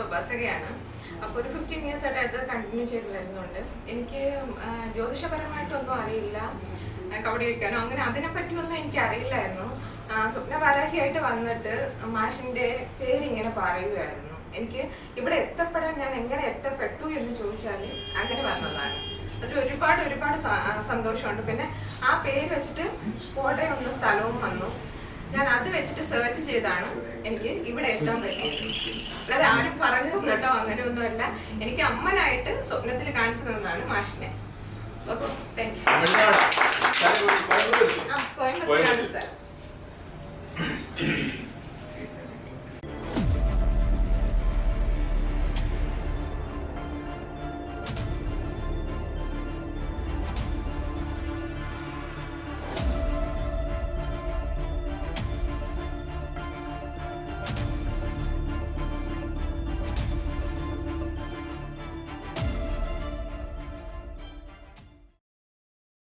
ഉപാസകയാണ്. അപ്പോൾ ഒരു 15 years ആയിട്ട് അത് കണ്ടിന്യൂ ചെയ്ത് വരുന്നുണ്ട്. എനിക്ക് ജ്യോതിഷപരമായിട്ടൊന്നും അറിയില്ല, കബഡി വയ്ക്കാനോ അങ്ങനെ അതിനെപ്പറ്റിയൊന്നും എനിക്ക് അറിയില്ലായിരുന്നു. സ്വപ്നവാരാഹിയായിട്ട് വന്നിട്ട് മാഷിൻ്റെ പേരിങ്ങനെ പറയുമായിരുന്നു. എനിക്ക് ഇവിടെ എത്തപ്പെടാൻ ഞാൻ എങ്ങനെ എത്തപ്പെട്ടു എന്ന് ചോദിച്ചാൽ അങ്ങനെ വന്നതാണ്. അതിൽ ഒരുപാട് സന്തോഷമുണ്ട്. പിന്നെ ആ പേര് വെച്ചിട്ട് കോട്ടയം എന്ന സ്ഥലവും വന്നു. ഞാൻ അത് വെച്ചിട്ട് സെർച്ച് ചെയ്താണ് എനിക്ക് ഇവിടെ എത്താൻ പറ്റിയത്. അല്ലാതെ ആരും പറഞ്ഞു കേട്ടോ അങ്ങനെയൊന്നുമല്ല. എനിക്ക് അമ്മനായിട്ട് സ്വപ്നത്തിൽ കാണിച്ചു തന്നതാണ് മാഷിനെ. അപ്പോൾ താങ്ക് യു. കോയമ്പത്തൂരാണ് സ്ഥലം.